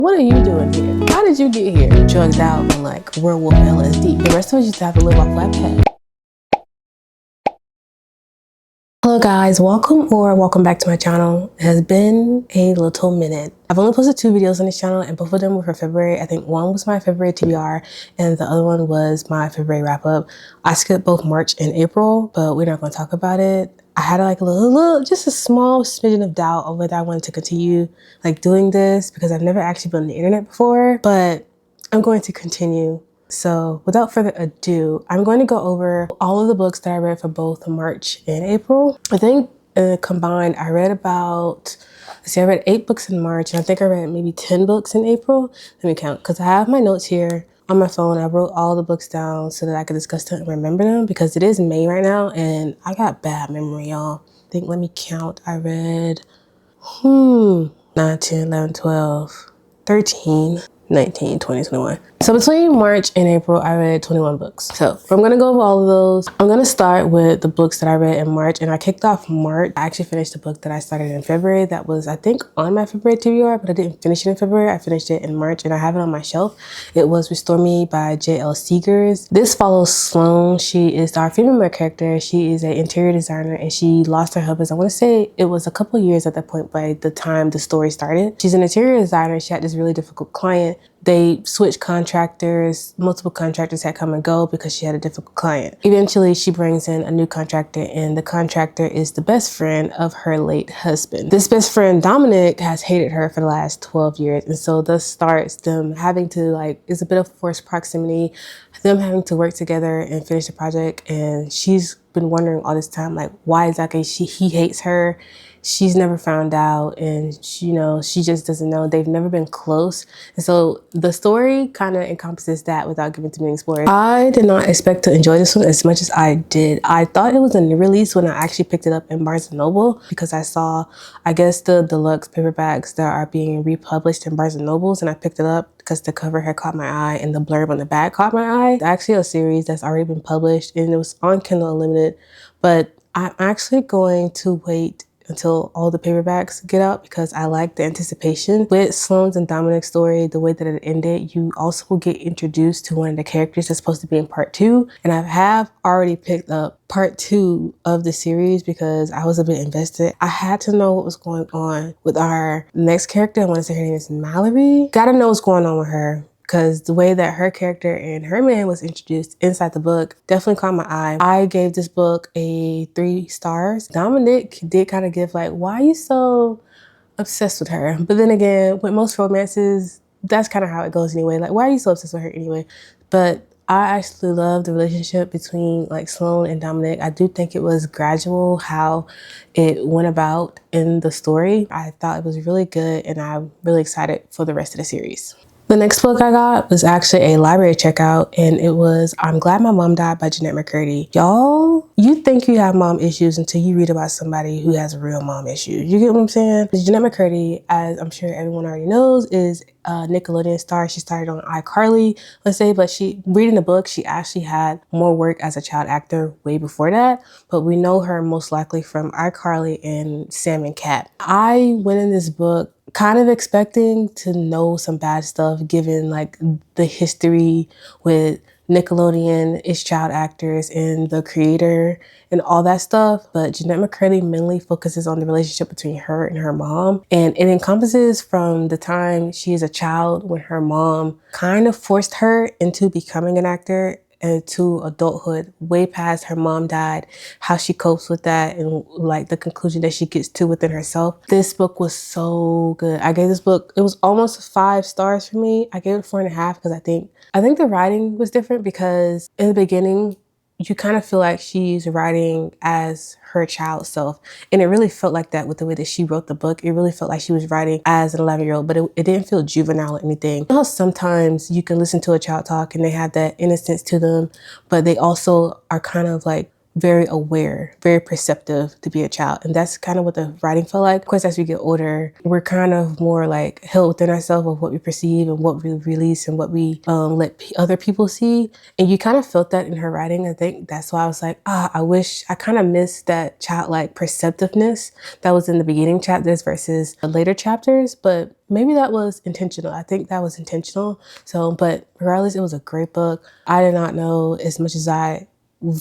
What are you doing here? How did you get here? Drugged out on like werewolf LSD. The rest of us used to have to live off flat cash. Hello guys, welcome back to my channel. It has been a little minute. I've only posted 2 videos on this channel and both of them were for February. I think one was my February TBR and the other one was my February wrap up. I skipped both March and April, but we're not going to talk about it. I had like just a small smidgen of doubt of whether I wanted to continue like doing this because I've never actually been on the internet before, but I'm going to continue. So without further ado, I'm going to go over all of the books that I read for both March and April. I think combined, I read about, I read 8 books in March and I think I read maybe 10 books in April. Let me count because I have my notes here on my phone. I wrote all the books down so that I could discuss them and remember them because it is May right now and I got bad memory, y'all. I think, let me count. I read 9, 10, 11, 12, 13, 19, 20, 21. So between March and April, I read 21 books. So I'm going to go over all of those. I'm going to start with the books that I read in March. And I kicked off March. I actually finished a book that I started in February that was, I think, on my February TBR, but I didn't finish it in February. I finished it in March and I have it on my shelf. It was Restore Me by J.L. Seegers. This follows Sloan. She is our female main character. She is an interior designer and she lost her husband. I want to say it was a couple years at that point by the time the story started. She's an interior designer. She had this really difficult client. They switched contractors. Multiple contractors had come and go because she had a difficult client. Eventually, she brings in a new contractor and the contractor is the best friend of her late husband. This best friend, Dominic, has hated her for the last 12 years. And so this starts them having to it's a bit of forced proximity, them having to work together and finish the project. And she's been wondering all this time, why exactly he hates her. She's never found out and she just doesn't know. They've never been close. And so the story kind of encompasses that without giving too many spoilers. I did not expect to enjoy this one as much as I did. I thought it was a new release when I actually picked it up in Barnes & Noble because I saw, I guess, the deluxe paperbacks that are being republished in Barnes & Nobles, and I picked it up because the cover had caught my eye and the blurb on the back caught my eye. It's actually a series that's already been published and it was on Kindle Unlimited, but I'm actually going to wait until all the paperbacks get out because I like the anticipation. With Sloane's and Dominic's story, the way that it ended, you also will get introduced to one of the characters that's supposed to be in part 2. And I have already picked up part 2 of the series because I was a bit invested. I had to know what was going on with our next character. I want to say her name is Mallory. Gotta know what's going on with her, because the way that her character and her man was introduced inside the book definitely caught my eye. I gave this book a 3 stars. Dominic did kind of give why are you so obsessed with her? But then again, with most romances, that's kind of how it goes anyway. Why are you so obsessed with her anyway? But I actually love the relationship between Sloane and Dominic. I do think it was gradual how it went about in the story. I thought it was really good and I'm really excited for the rest of the series. The next book I got was actually a library checkout and it was I'm Glad My Mom Died by Jeanette McCurdy. Y'all, you think you have mom issues until you read about somebody who has real mom issues. You get what I'm saying? Jeanette McCurdy, as I'm sure everyone already knows, is a Nickelodeon star. She started on iCarly, let's say, but reading the book, she actually had more work as a child actor way before that, but we know her most likely from iCarly and Sam and Cat. I went in this book kind of expecting to know some bad stuff given the history with Nickelodeon, its child actors, and the creator and all that stuff. But Jeanette McCurdy mainly focuses on the relationship between her and her mom. And it encompasses from the time she is a child when her mom kind of forced her into becoming an actor and to adulthood, way past her mom died, how she copes with that and the conclusion that she gets to within herself. This book was so good. I gave this book, it was almost 5 stars for me. I gave it 4.5 because I think the writing was different because in the beginning, you kind of feel like she's writing as her child self. And it really felt like that with the way that she wrote the book. It really felt like she was writing as an 11-year-old, but it didn't feel juvenile or anything. You know how sometimes you can listen to a child talk and they have that innocence to them, but they also are kind of very aware, very perceptive to be a child. And that's kind of what the writing felt like. Of course, as we get older, we're kind of more like held within ourselves of what we perceive and what we release and what we let other people see. And you kind of felt that in her writing. I think that's why I was like, I kind of missed that childlike perceptiveness that was in the beginning chapters versus the later chapters. But maybe that was intentional. I think that was intentional. So, but regardless, it was a great book. I did not know as much as I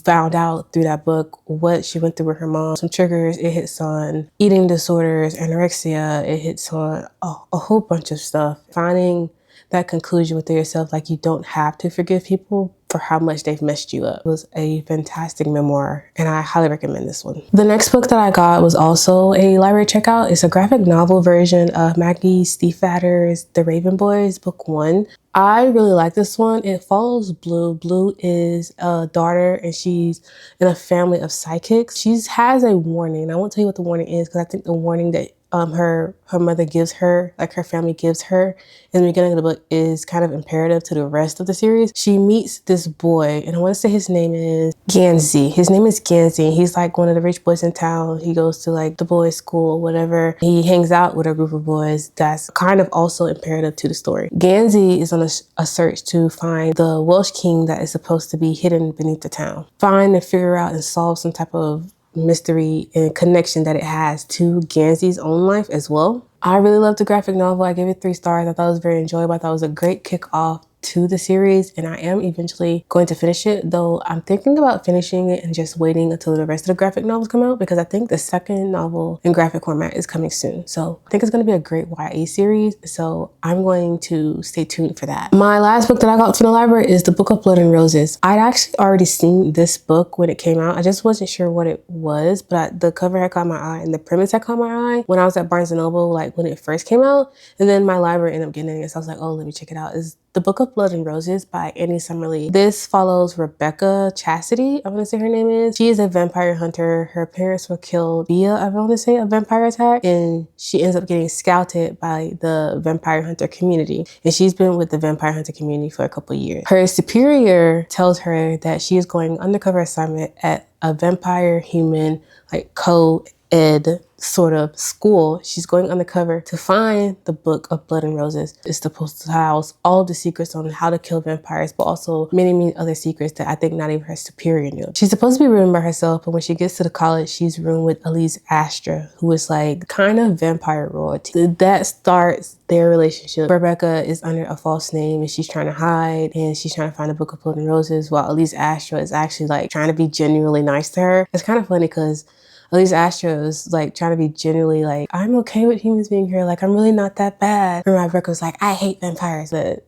found out through that book what she went through with her mom. Some triggers, it hits on eating disorders, anorexia, it hits on a whole bunch of stuff. Finding that conclusion within yourself, like you don't have to forgive people for how much they've messed you up. It was a fantastic memoir, and I highly recommend this one. The next book that I got was also a library checkout. It's a graphic novel version of Maggie Stiefvater's The Raven Boys, book 1. I really like this one. It follows Blue. Blue is a daughter and she's in a family of psychics. She has a warning. I won't tell you what the warning is because I think the warning that her mother gives her, like her family gives her in the beginning of the book, is kind of imperative to the rest of the series. She meets this boy, and I want to say his name is Gansey. His name is Gansey. He's like one of the rich boys in town. He goes to like the boys' school or whatever. He hangs out with a group of boys that's kind of also imperative to the story. Gansey is on a search to find the Welsh king that is supposed to be hidden beneath the town. Find and figure out and solve some type of mystery and connection that it has to Gansey's own life as well. I really loved the graphic novel. I gave it 3 stars. I thought it was very enjoyable. I thought it was a great kickoff to the series, and I am eventually going to finish it, though I'm thinking about finishing it and just waiting until the rest of the graphic novels come out, because I think the second novel in graphic format is coming soon. So I think it's going to be a great YA series, so I'm going to stay tuned for that. My last book that I got from the library is The Book of Blood and Roses. I'd actually already seen this book when it came out. I just wasn't sure what it was, but the cover had caught my eye and the premise had caught my eye when I was at Barnes & Noble, like when it first came out, and then my library ended up getting it, so I was like, oh, let me check it out. It's The Book of Blood and Roses by Annie Summerlee. This follows Rebecca Chastity, I want to say her name is. She is a vampire hunter. Her parents were killed via, I want to say, a vampire attack, and she ends up getting scouted by the vampire hunter community. And she's been with the vampire hunter community for a couple of years. Her superior tells her that she is going undercover assignment at a vampire human like co-ed sort of school. She's going undercover to find the Book of Blood and Roses. It's supposed to house all of the secrets on how to kill vampires, but also many, many other secrets that I think not even her superior knew. She's supposed to be roomed by herself, but when she gets to the college, she's roomed with Elise Astra, who is like kind of vampire royalty. That starts their relationship. Rebecca is under a false name and she's trying to hide, and she's trying to find the Book of Blood and Roses, while Elise Astra is actually like trying to be genuinely nice to her. It's kind of funny because Elise Astra is like trying to be genuinely like, I'm okay with humans being here. Like, I'm really not that bad. And Rebecca was like, I hate vampires. But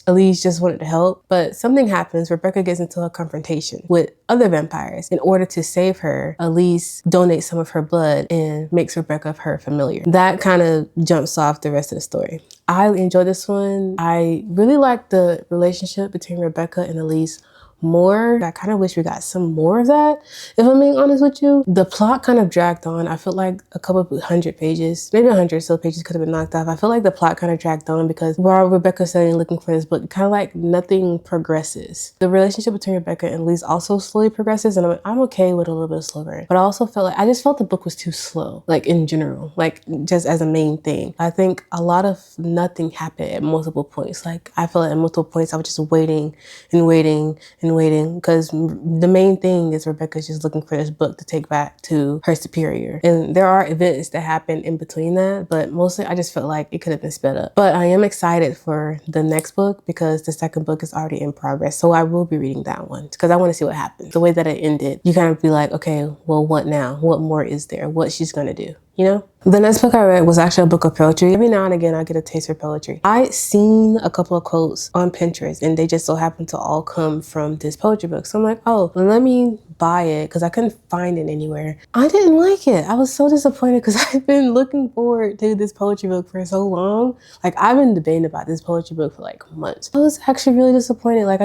Elise just wanted to help. But something happens. Rebecca gets into a confrontation with other vampires. In order to save her, Elise donates some of her blood and makes Rebecca her familiar. That kind of jumps off the rest of the story. I enjoyed this one. I really liked the relationship between Rebecca and Elise more. I kind of wish we got some more of that, if I'm being honest with you. The plot kind of dragged on. I felt like a couple of 100 pages, maybe 100 so pages could have been knocked off. I feel like the plot kind of dragged on because while Rebecca's sitting looking for this book, kind of like nothing progresses. The relationship between Rebecca and Elise also slowly progresses, and I'm okay with a little bit of slow burn. But I also felt like, I just felt the book was too slow, like in general, like just as a main thing. I think a lot of nothing happened at multiple points. Like I felt like at multiple points I was just waiting and waiting and waiting, because the main thing is Rebecca's just looking for this book to take back to her superior. And there are events that happen in between that, but mostly I just felt like it could have been sped up. But I am excited for the next book because the second book is already in progress. So I will be reading that one because I want to see what happens. The way that it ended, you kind of be like, okay, well, what now? What more is there? What she's gonna do, you know? The next book I read was actually a book of poetry. Every now and again, I get a taste for poetry. I seen a couple of quotes on Pinterest and they just so happen to all come from this poetry book. So I'm like, oh, well, let me buy it because I couldn't find it anywhere. I didn't like it. I was so disappointed because I've been looking forward to this poetry book for so long. Like I've been debating about this poetry book for like months. I was actually really disappointed. Like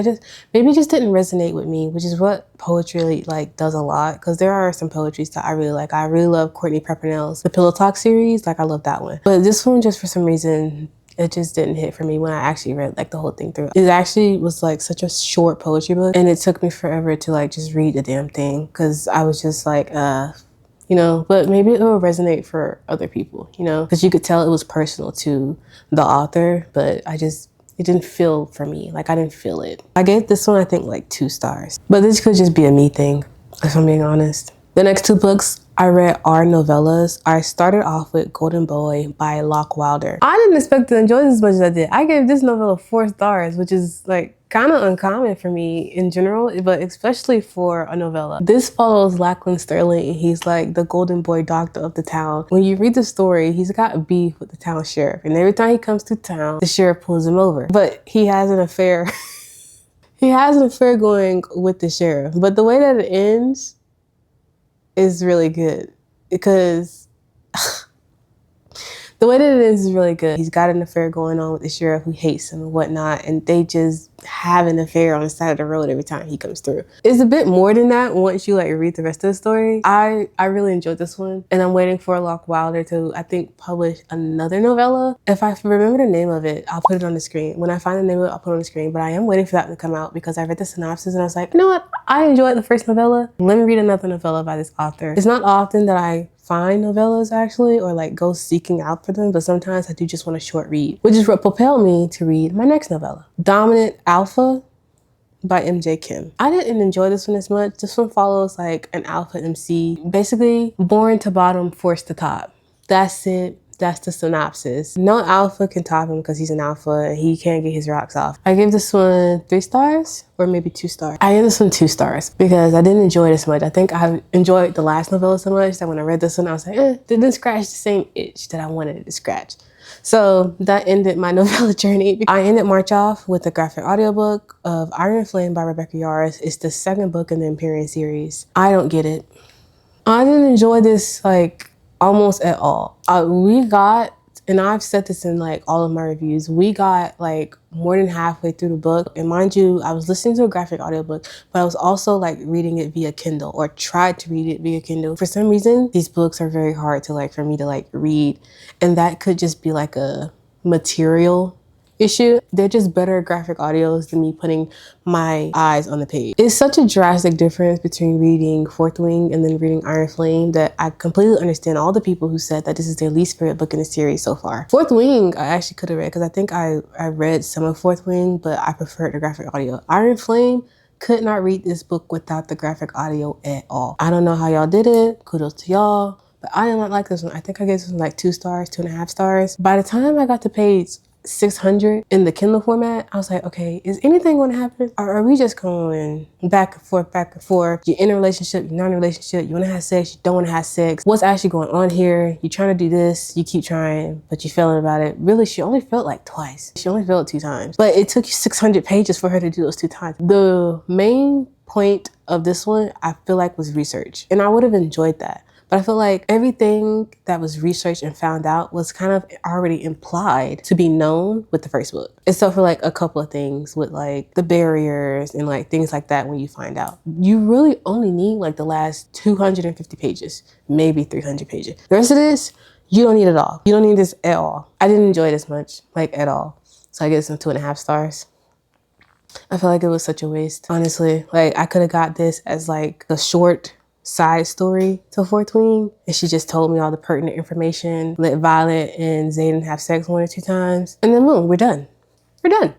maybe it just didn't resonate with me, which is what poetry like does a lot, because there are some poetries that I really like. I really love Courtney Peppernell's The Pillow Talk series. Like I love that one. But this one, just for some reason, It just didn't hit for me when I actually read like the whole thing through. It actually was like such a short poetry book, and it took me forever to like just read the damn thing because I was just like, you know, but maybe it will resonate for other people, you know, because you could tell it was personal to the author, but it didn't feel for me. Like I didn't feel it. I gave this one, I think, like 2 stars, but this could just be a me thing, if I'm being honest. The next 2 books I read are novellas. I started off with Golden Boy by Locke Wilder. I didn't expect to enjoy this as much as I did. I gave this novella 4 stars, which is like kind of uncommon for me in general, but especially for a novella. This follows Lachlan Sterling, and he's like the golden boy doctor of the town. When you read the story, he's got beef with the town sheriff, and every time he comes to town, the sheriff pulls him over. But he has an affair. He has an affair going with the sheriff, but the way that it ends is really good because the way that it is really good. He's got an affair going on with the sheriff who hates him and whatnot, and they just have an affair on the side of the road every time he comes through. It's a bit more than that once you like read the rest of the story. I really enjoyed this one, and I'm waiting for Locke Wilder to, I think, publish another novella. If I remember the name of it, I'll put it on the screen. When I find the name of it, I'll put it on the screen, but I am waiting for that to come out because I read the synopsis and I was like, you know what? I enjoyed the first novella. Let me read another novella by this author. It's not often that I find novellas actually, or like go seeking out for them, but sometimes I do just want a short read, which is what propelled me to read my next novella, Dominant Alpha by MJ Kim. I didn't enjoy this one as much. This one follows like an alpha MC, basically born to bottom, forced to top. That's it. That's the synopsis. No alpha can top him because he's an alpha and he can't get his rocks off. I gave this one 3 stars or maybe 2 stars. I gave this one 2 stars because I didn't enjoy it as much. I think I enjoyed the last novella so much that when I read this one, I was like, didn't scratch the same itch that I wanted it to scratch. So that ended my novella journey. I ended March off with a graphic audiobook of Iron Flame by Rebecca Yarros. It's the 2nd book in the Empyrean series. I don't get it. I didn't enjoy this like almost at all. We got, and I've said this in like all of my reviews, we got like more than halfway through the book. And mind you, I was listening to a graphic audiobook, but I was also like reading it via Kindle, or tried to read it via Kindle. For some reason, these books are very hard to like, for me to like read. And that could just be like a material issue. They're just better graphic audios than me putting my eyes on the page. It's such a drastic difference between reading Fourth Wing and then reading Iron Flame that I completely understand all the people who said that this is their least favorite book in the series so far. Fourth Wing I actually could have read because I think I read some of Fourth Wing, but I preferred the graphic audio. Iron Flame, could not read this book without the graphic audio at all. I don't know how y'all did it. Kudos to y'all. But I did not like this one. I think I gave this one like 2 stars, 2.5 stars. By the time I got to page 600 in the Kindle format, I was like, okay, is anything going to happen? Or are we just going back and forth, back and forth? You're in a relationship, you're not in a relationship, you want to have sex, you don't want to have sex. What's actually going on here? You're trying to do this, you keep trying, but you're failing about it. Really, she only failed like twice. She only failed 2 times. But it took you 600 pages for her to do those 2 times. The main point of this one, I feel like, was research. And I would have enjoyed that. But I feel like everything that was researched and found out was kind of already implied to be known with the first book. Except for like a couple of things with like the barriers and like things like that when you find out. You really only need like the last 250 pages, maybe 300 pages. The rest of this, you don't need it all. You don't need this at all. I didn't enjoy this much, like at all. So I give some 2.5 stars. I feel like it was such a waste, honestly. Like I could have got this as like a short side story to Fourth Wing, and she just told me all the pertinent information, let Violet and Xaden have sex 1 or 2 times, and then boom, we're done. We're done.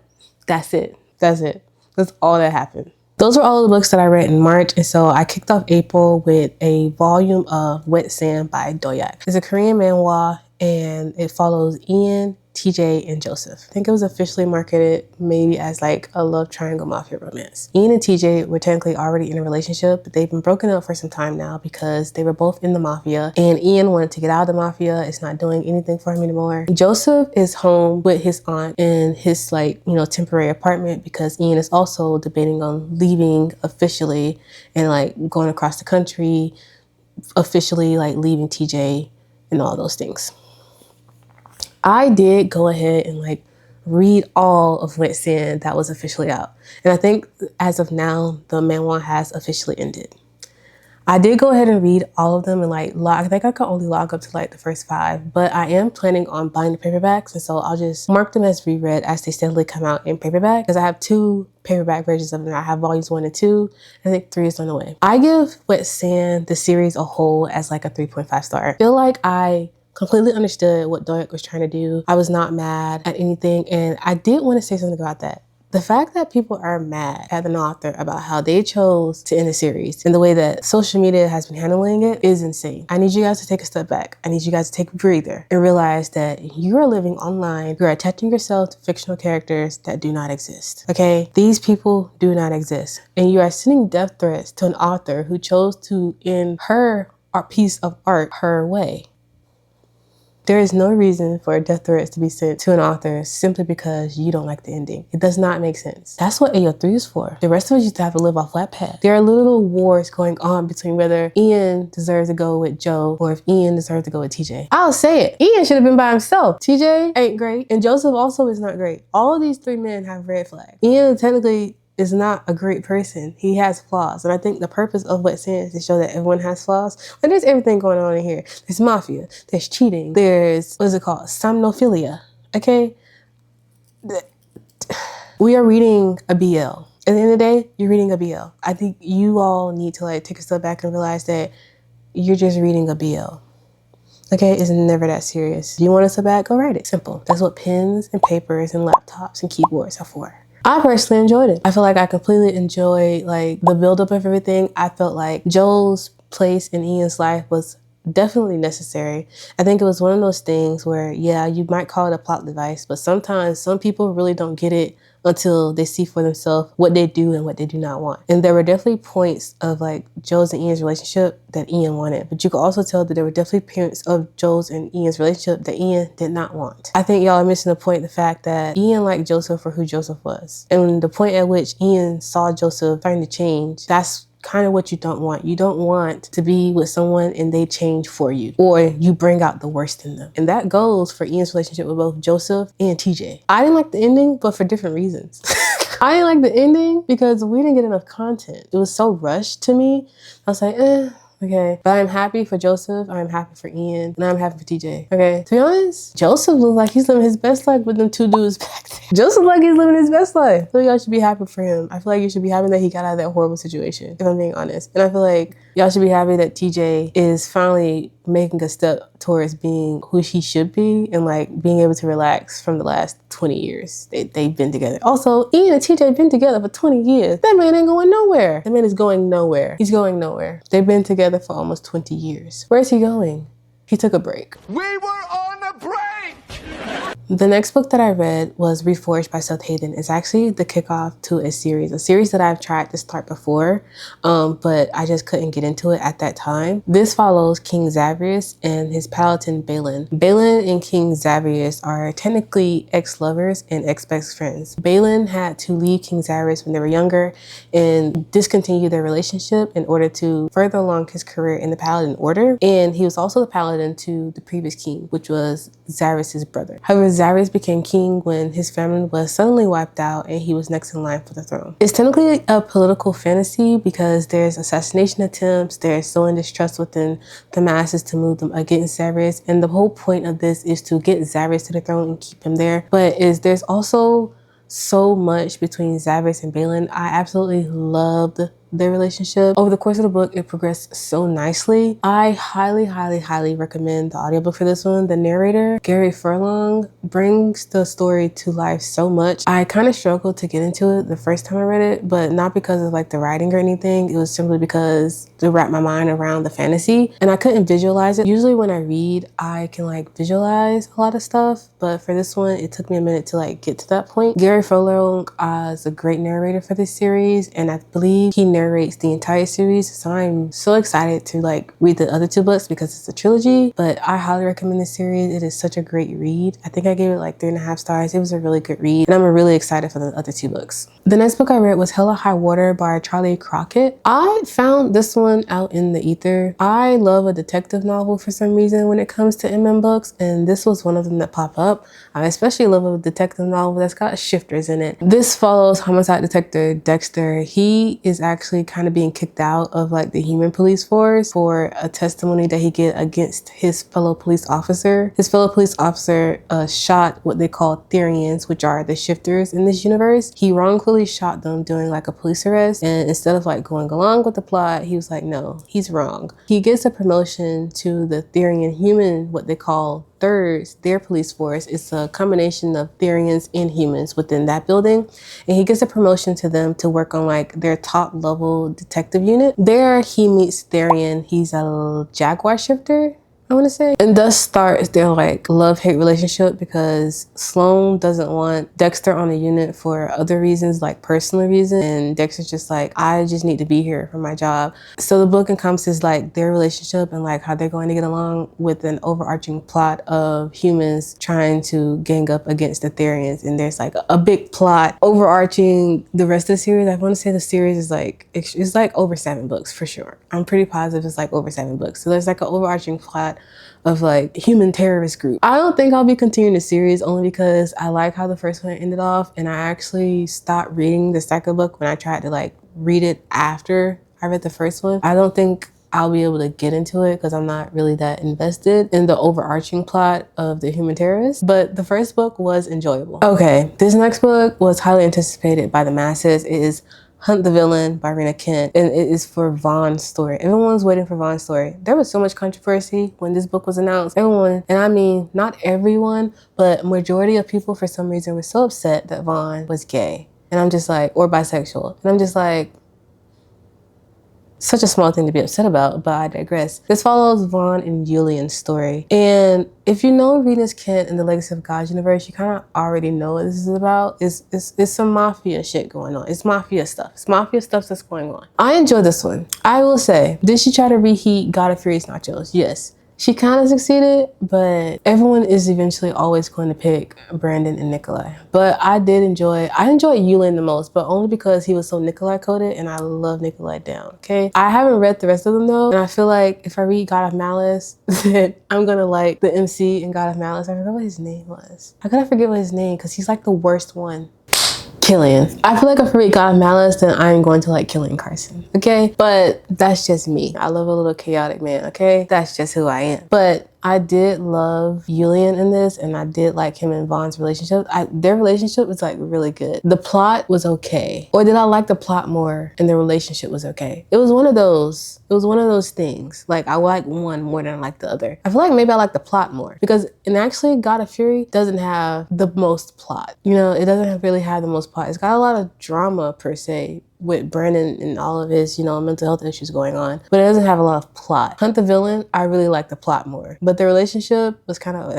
That's it. That's it. That's all that happened. Those were all the books that I read in March, and so I kicked off April with a volume of Wet Sand by Doyak. It's a Korean manhwa, and it follows Ian, TJ, and Joseph. I think it was officially marketed maybe as like a love triangle mafia romance. Ian and TJ were technically already in a relationship, but they've been broken up for some time now because they were both in the mafia, and Ian wanted to get out of the mafia. It's not doing anything for him anymore. Joseph is home with his aunt in his like, you know, temporary apartment because Ian is also debating on leaving officially and like going across the country, officially like leaving TJ and all those things. I did go ahead and like read all of Wet Sand that was officially out. And I think as of now, the manhwa has officially ended. I did go ahead and read all of them and like I think I could only log up to like the first 5, but I am planning on buying the paperbacks, and so I'll just mark them as reread as they steadily come out in paperback, because I have 2 paperback versions of them. I have volumes 1 and 2. I think 3 is on the way. I give Wet Sand, the series a whole, as like a 3.5 star. I feel like I completely understood what Doyak was trying to do. I was not mad at anything, and I did want to say something about that. The fact that people are mad at an author about how they chose to end the series and the way that social media has been handling it is insane. I need you guys to take a step back. I need you guys to take a breather and realize that you are living online. You're attaching yourself to fictional characters that do not exist. Okay? These people do not exist. And you are sending death threats to an author who chose to end her piece of art her way. There is no reason for death threats to be sent to an author simply because you don't like the ending. It does not make sense. That's what AO3 is for. The rest of us used to have to live off Wattpad. There are little wars going on between whether Ian deserves to go with Joe or if Ian deserves to go with TJ. I'll say it. Ian should have been by himself. TJ ain't great, and Joseph also is not great. All of these 3 men have red flags. Ian technically is not a great person. He has flaws. And I think the purpose of Wet Sand is to show that everyone has flaws. Like, there's everything going on in here. There's mafia, there's cheating, there's, what is it called? Somnophilia, okay? We are reading a BL. At the end of the day, you're reading a BL. I think you all need to like take a step back and realize that you're just reading a BL. Okay, it's never that serious. You want us to back? Go write it. Simple. That's what pens and papers and laptops and keyboards are for. I personally enjoyed it. I feel like I completely enjoyed like the buildup of everything. I felt like Joel's place in Ian's life was definitely necessary. I think it was one of those things where, yeah, you might call it a plot device, but sometimes some people really don't get it until they see for themselves what they do and what they do not want. And there were definitely points of like Joel's and Ian's relationship that Ian wanted, but you could also tell that there were definitely points of Joel's and Ian's relationship that Ian did not want. I think y'all are missing the point, the fact that Ian liked Joseph for who Joseph was. And the point at which Ian saw Joseph starting to change, that's kind of what you don't want. You don't want to be with someone and they change for you, or you bring out the worst in them. And that goes for Ian's relationship with both Joseph and TJ. I didn't like the ending, but for different reasons. I didn't like the ending because we didn't get enough content. It was so rushed to me. I was like, okay. But I'm happy for Joseph, I'm happy for Ian, and I'm happy for TJ. Okay. To be honest, Joseph looks like he's living his best life with them 2 dudes back there. Joseph like he's living his best life. I feel like y'all should be happy for him. I feel like you should be happy that he got out of that horrible situation, if I'm being honest. And I feel like y'all should be happy that TJ is finally making a step towards being who he should be and like being able to relax from the last 20 years they've been together. Also, Ian and TJ have been together for 20 years. That man ain't going nowhere. That man is going nowhere. He's going nowhere. They've been together for almost 20 years. Where's he going? He took a break. We were on a break! The next book that I read was Reforged by Seth Hayden. It's actually the kickoff to a series that I've tried to start before, but I just couldn't get into it at that time. This follows King Xavrius and his paladin Balin. Balin and King Xavrius are technically ex-lovers and ex-best friends. Balin had to leave King Xavrius when they were younger and discontinue their relationship in order to further along his career in the paladin order. And he was also the paladin to the previous king, which was Xavrius' brother. However, Xavrius became king when his family was suddenly wiped out and he was next in line for the throne. It's technically a political fantasy because there's assassination attempts, there's sowing distrust within the masses to move them against Xavrius, and the whole point of this is to get Xavrius to the throne and keep him there. But there's also so much between Xavrius and Balin. I absolutely loved their relationship. Over the course of the book, it progressed so nicely. I highly recommend the audiobook for this one. The narrator, Gary Furlong, brings the story to life so much. I kind of struggled to get into it the first time I read it, but not because of like the writing or anything. It was simply because to wrap my mind around the fantasy, and I couldn't visualize it. Usually when I read, I can like visualize a lot of stuff, but for this one, it took me a minute to like get to that point. Gary Furlong is a great narrator for this series, and I believe he narrates the entire series, so I'm so excited to like read the other 2 books because it's a trilogy. But I highly recommend this series. It is such a great read. I think I gave it like 3.5 stars. It was a really good read, and I'm really excited for the other 2 books. The next book I read was Hella High Water by Charlie Crockett. I found this one out in the ether. I love a detective novel for some reason when it comes to MM books, and this was one of them that pop up. I especially love a detective novel that's got shifters in it. This follows homicide detective Dexter. He is actually actually kind of being kicked out of like the human police force for a testimony that he get against his fellow police officer. His fellow police officer shot what they call Therians, which are the shifters in this universe. He wrongfully shot them during like a police arrest, and instead of like going along with the plot, he was like, no, he's wrong. He gets a promotion to the Therian human, what they call thirds, their police force. It's a combination of Therians and humans within that building, and he gets a promotion to them to work on like their top level detective unit. There he meets Therian. He's a jaguar shifter, I want to say. And thus starts their like love-hate relationship, because Sloan doesn't want Dexter on the unit for other reasons, like personal reasons. And Dexter's just like, I just need to be here for my job. So the book encompasses like their relationship and like how they're going to get along, with an overarching plot of humans trying to gang up against the Therians. And there's like a big plot overarching the rest of the series. I want to say the series is like, it's like over 7 books for sure. I'm pretty positive it's like over 7 books. So there's like an overarching plot of like human terrorist group. I don't think I'll be continuing the series, only because I like how the first one ended off, and I actually stopped reading the second book when I tried to like read it after I read the first one. I don't think I'll be able to get into it because I'm not really that invested in the overarching plot of the human terrorists, but the first book was enjoyable. Okay, this next book was highly anticipated by the masses. It is Hunt the Villain by Rena Kent, and it is for Vaughn's story. Everyone's waiting for Vaughn's story. There was so much controversy when this book was announced. Everyone, and I mean not everyone, but majority of people for some reason were so upset that Vaughn was gay. And I'm just like, or bisexual. And I'm just like, such a small thing to be upset about, but I digress. This follows Vaughn and Julian's story. And if you know Rena Kent in the Legacy of God universe, you kind of already know what this is about. It's some mafia shit going on. It's mafia stuff. It's mafia stuff that's going on. I enjoyed this one. I will say, did she try to reheat God of Fury's nachos? Yes. She kind of succeeded, but everyone is eventually always going to pick Brandon and Nikolai. But I enjoyed Yulin the most, but only because he was so Nikolai coded, and I love Nikolai down, okay? I haven't read the rest of them though, and I feel like if I read God of Malice, then I'm gonna like the MC in God of Malice. I forgot what his name was. I gotta forget what his name, because he's like the worst one. Killian. I feel like if I read God of Malice, then I'm going to like Killian Carson, okay? But that's just me. I love a little chaotic man, okay? That's just who I am. But I did love Julian in this, and I did like him and Vaughn's relationship. Their relationship was like really good. The plot was okay. Or did I like the plot more and the relationship was okay? It was one of those. It was one of those things. Like I like one more than I like the other. I feel like maybe I like the plot more, because and actually God of Fury doesn't have the most plot. You know, it doesn't really have the most plot. It's got a lot of drama per se, with Brandon and all of his, you know, mental health issues going on, but it doesn't have a lot of plot. Hunt the Villain, I really like the plot more, but the relationship was kind of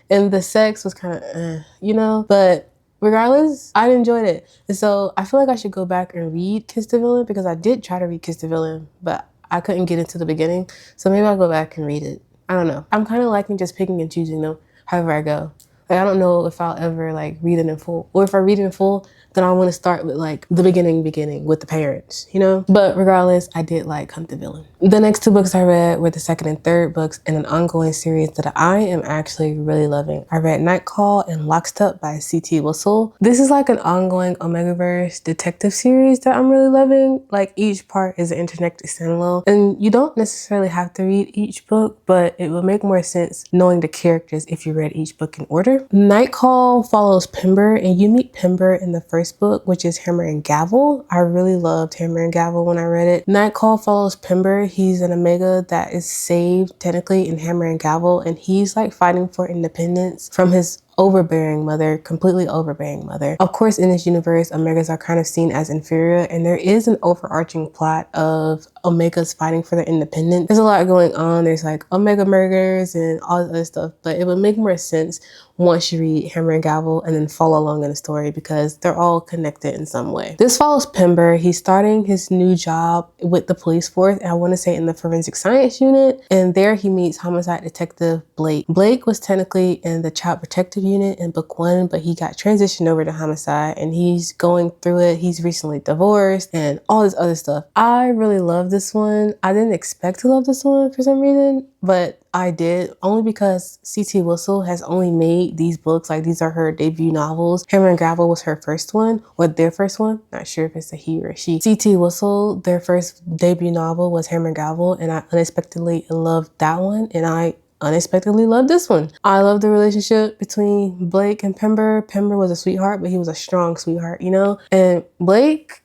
and the sex was kind of you know, but regardless, I enjoyed it. And so I feel like I should go back and read Kiss the Villain, because I did try to read Kiss the Villain, but I couldn't get into the beginning. So maybe I'll go back and read it. I don't know. I'm kind of liking just picking and choosing them however I go. Like, I don't know if I'll ever like read it in full, or if I read it in full, then I want to start with like the beginning with the parents, you know? But regardless, I did like Hunt the Villain. The next 2 books I read were the second and third books in an ongoing series that I am actually really loving. I read Night Call and Lockstep by C.T. Whistle. This is like an ongoing Omegaverse detective series that I'm really loving. Like each part is an interconnected standalone, and you don't necessarily have to read each book, but it would make more sense knowing the characters if you read each book in order. Night Call follows Pember, and you meet Pember in the first book, which is Hammer and Gavel. I really loved Hammer and Gavel when I read it. Night Call follows Pember. He's an Omega that is saved technically in Hammer and Gavel, and he's like fighting for independence from his overbearing mother, completely overbearing mother. Of course, in this universe, Omegas are kind of seen as inferior, and there is an overarching plot of Omegas fighting for their independence. There's a lot going on. There's like Omega murders and all this other stuff, but it would make more sense once you read Hammer and Gavel and then follow along in the story, because they're all connected in some way. This follows Pember. He's starting his new job with the police force, and I want to say in the forensic science unit, and there he meets homicide detective Blake. Blake was technically in the child protective unit in book 1, but he got transitioned over to homicide, and he's going through it. He's recently divorced and all this other stuff. I really love this one. I didn't expect to love this one for some reason, but I did, only because C.T. Whistle has only made these books, like these are her debut novels. Hammer and Gravel was her first one, or their first one. Not sure if it's a he or a she. C.T. Whistle, their first debut novel was Hammer and Gravel, and I unexpectedly loved that one, and I unexpectedly loved this one. I love the relationship between Blake and Pember. Pember was a sweetheart, but he was a strong sweetheart, you know? And Blake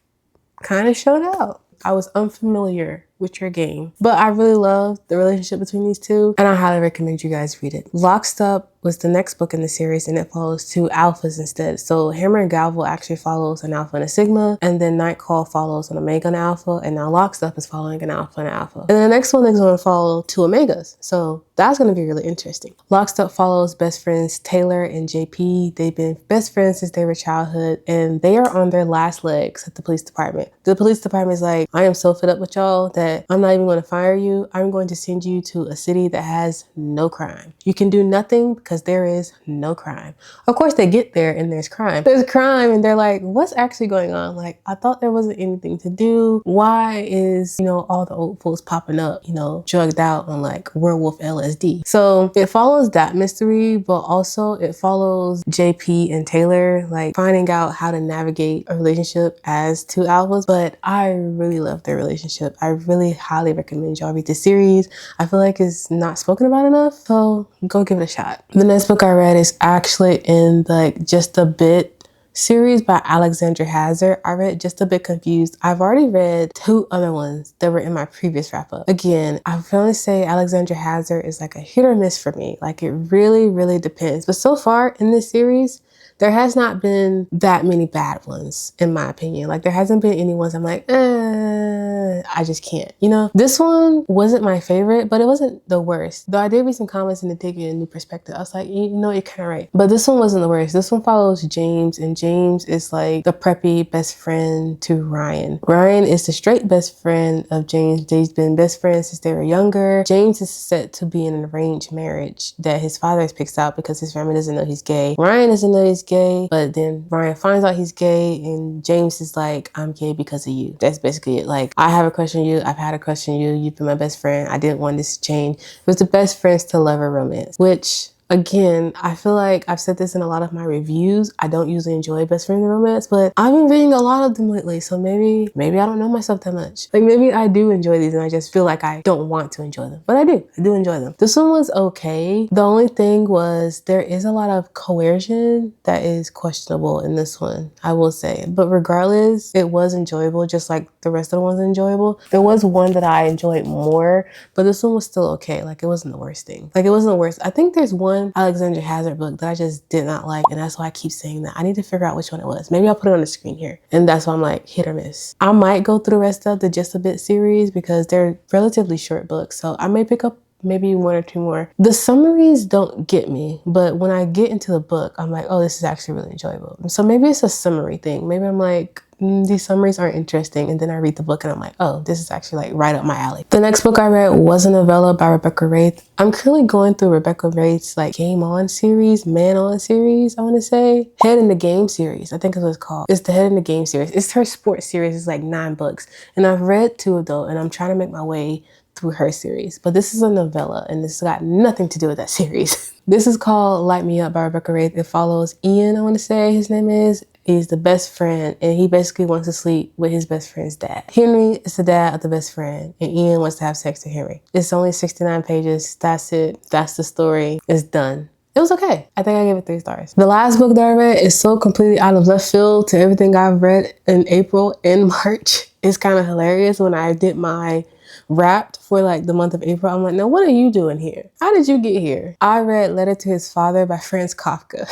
kind of showed out. I was unfamiliar with your game, but I really love the relationship between these two, and I highly recommend you guys read it. Locked Up was the next book in the series, and it follows two alphas instead. So Hammer and Gavel actually follows an alpha and a sigma, and then Nightcall follows an omega and alpha, and now Locked Up is following an alpha and alpha. And the next one is going to follow two omegas, so that's going to be really interesting. Locked Up follows best friends Taylor and JP. They've been best friends since they were childhood, and they are on their last legs at the police department. The police department is like, I am so fed up with y'all that I'm not even going to fire you. I'm going to send you to a city that has no crime. You can do nothing because there is no crime. Of course, they get there and there's crime. There's crime and they're like, what's actually going on? Like, I thought there wasn't anything to do. Why is, you know, all the old folks popping up, you know, drugged out on like werewolf LSD? So it follows that mystery, but also it follows JP and Taylor, like finding out how to navigate a relationship as two alphas. But I really love their relationship. I really highly recommend y'all read this series. I feel like it's not spoken about enough, so go give it a shot. The next book I read is actually in like Just a Bit series by Alexandra Hazard. I read Just a Bit Confused. I've already read two other ones that were in my previous wrap up. Again, I feel like say Alexandra Hazard is like a hit or miss for me. Like it really depends. But so far in this series, there has not been that many bad ones, in my opinion. Like there hasn't been any ones I'm like, I just can't, you know? This one wasn't my favorite, but it wasn't the worst. Though I did read some comments and it did get a new perspective. I was like, you know, you're kind of right. But this one wasn't the worst. This one follows James, and James is like the preppy best friend to Ryan. Ryan is the straight best friend of James. They've been best friends since they were younger. James is set to be in an arranged marriage that his father has picked out because his family doesn't know he's gay. Ryan doesn't know he's gay, but then Ryan finds out he's gay, and James is like, I'm gay because of you. That's basically it. Like, I have a crush on you. I've had a crush on you. You've been my best friend. I didn't want this to change. It was the best friends to lover romance, which again, I feel like I've said this in a lot of my reviews. I don't usually enjoy best friend romance, but I've been reading a lot of them lately. So maybe I don't know myself that much. Like maybe I do enjoy these and I just feel like I don't want to enjoy them, but I do enjoy them. This one was okay. The only thing was there is a lot of coercion that is questionable in this one, I will say. But regardless, it was enjoyable, just like the rest of the ones enjoyable. There was one that I enjoyed more, but this one was still okay. Like it wasn't the worst thing. Like it wasn't the worst. I think there's one Alexandra Hazard book that I just did not like, and that's why I keep saying that. I need to figure out which one it was. Maybe I'll put it on the screen here, and that's why I'm like hit or miss. I might go through the rest of the Just a Bit series because they're relatively short books, so I may pick up maybe one or two more. The summaries don't get me, but when I get into the book, I'm like, oh, this is actually really enjoyable. So maybe it's a summary thing. Maybe I'm like, these summaries aren't interesting, and then I read the book and I'm like, oh, this is actually like right up my alley. The next book I read was a novella by Rebecca Raith. I'm currently going through Rebecca Raith's like Game On series, Man On series, I want to say. Head in the Game series, I think is what it's called. It's the Head in the Game series. It's her sports series. It's like 9 books, and I've read 2 of those, and I'm trying to make my way through her series. But this is a novella, and this got nothing to do with that series. This is called Light Me Up by Rebecca Raith. It follows Ian, I want to say his name is. He's the best friend, and he basically wants to sleep with his best friend's dad. Henry is the dad of the best friend, and Ian wants to have sex with Henry. It's only 69 pages. That's it. That's the story. It's done. It was okay. I think I gave it 3 stars. The last book that I read is so completely out of left field to everything I've read in April and March. It's kind of hilarious. When I did my Wrapped for like the month of April, I'm like, now what are you doing here? How did you get here? I read Letter to His Father by Franz Kafka.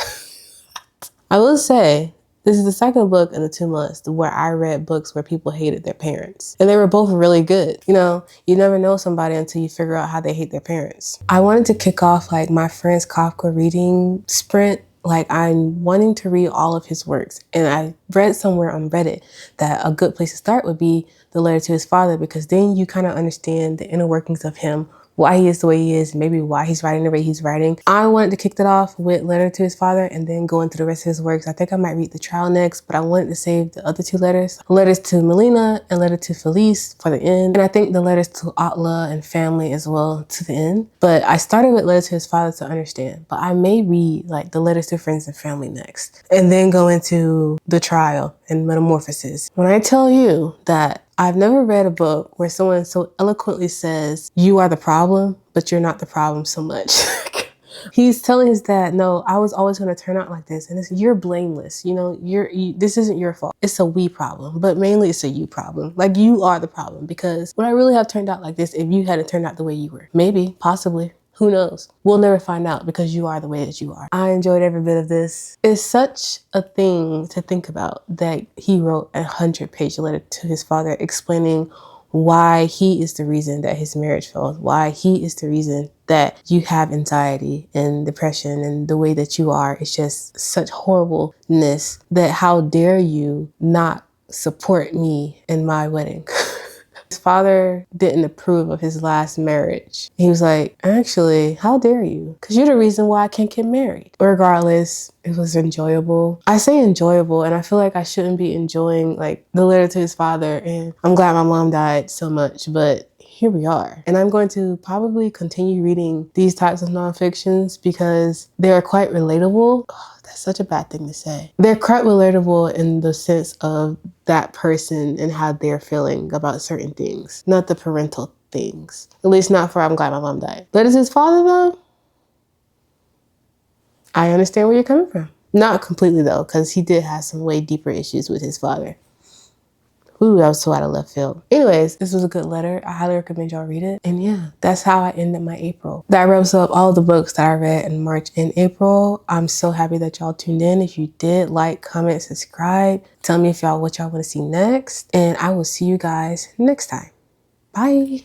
I will say, this is the second book in the 2 months where I read books where people hated their parents. And they were both really good. You know, you never know somebody until you figure out how they hate their parents. I wanted to kick off like my Franz Kafka reading sprint. Like I'm wanting to read all of his works. And I read somewhere on Reddit that a good place to start would be The Letter to His Father, because then you kind of understand the inner workings of him why he is the way he is, maybe why he's writing the way he's writing. I wanted to kick that off with Letter to His Father and then go into the rest of his works. I think I might read The Trial next, but I wanted to save the other two letters. Letters to Melina and Letter to Felice for the end. And I think the letters to Atla and family as well to the end. But I started with Letter to His Father to understand. But I may read like the letters to friends and family next. And then go into The Trial and Metamorphosis. When I tell you that I've never read a book where someone so eloquently says, you are the problem, but you're not the problem so much. He's telling his dad, no, I was always going to turn out like this. And you're blameless. You know, this isn't your fault. It's a we problem, but mainly it's a you problem. Like you are the problem because would I really have turned out like this if you hadn't turned out the way you were? Maybe, possibly. Who knows? We'll never find out because you are the way that you are. I enjoyed every bit of this. It's such a thing to think about that he wrote a 100-page letter to his father explaining why he is the reason that his marriage failed, why he is the reason that you have anxiety and depression and the way that you are. It's just such horribleness that how dare you not support me in my wedding. His father didn't approve of his last marriage. He was like, actually, how dare you? Because you're the reason why I can't get married. Regardless, it was enjoyable. I say enjoyable, and I feel like I shouldn't be enjoying like the letter to his father. And I'm glad my mom died so much, but here we are. And I'm going to probably continue reading these types of nonfictions because they're quite relatable. Oh, that's such a bad thing to say. They're quite relatable in the sense of that person and how they're feeling about certain things, not the parental things. At least not for I'm glad my mom died. But as his father though, I understand where you're coming from. Not completely though, because he did have some way deeper issues with his father. Ooh, that was so out of left field. Anyways, this was a good letter. I highly recommend y'all read it. And yeah, that's how I ended my April. That wraps up all the books that I read in March and April. I'm so happy that y'all tuned in. If you did, like, comment, subscribe. Tell me what y'all want to see next. And I will see you guys next time. Bye.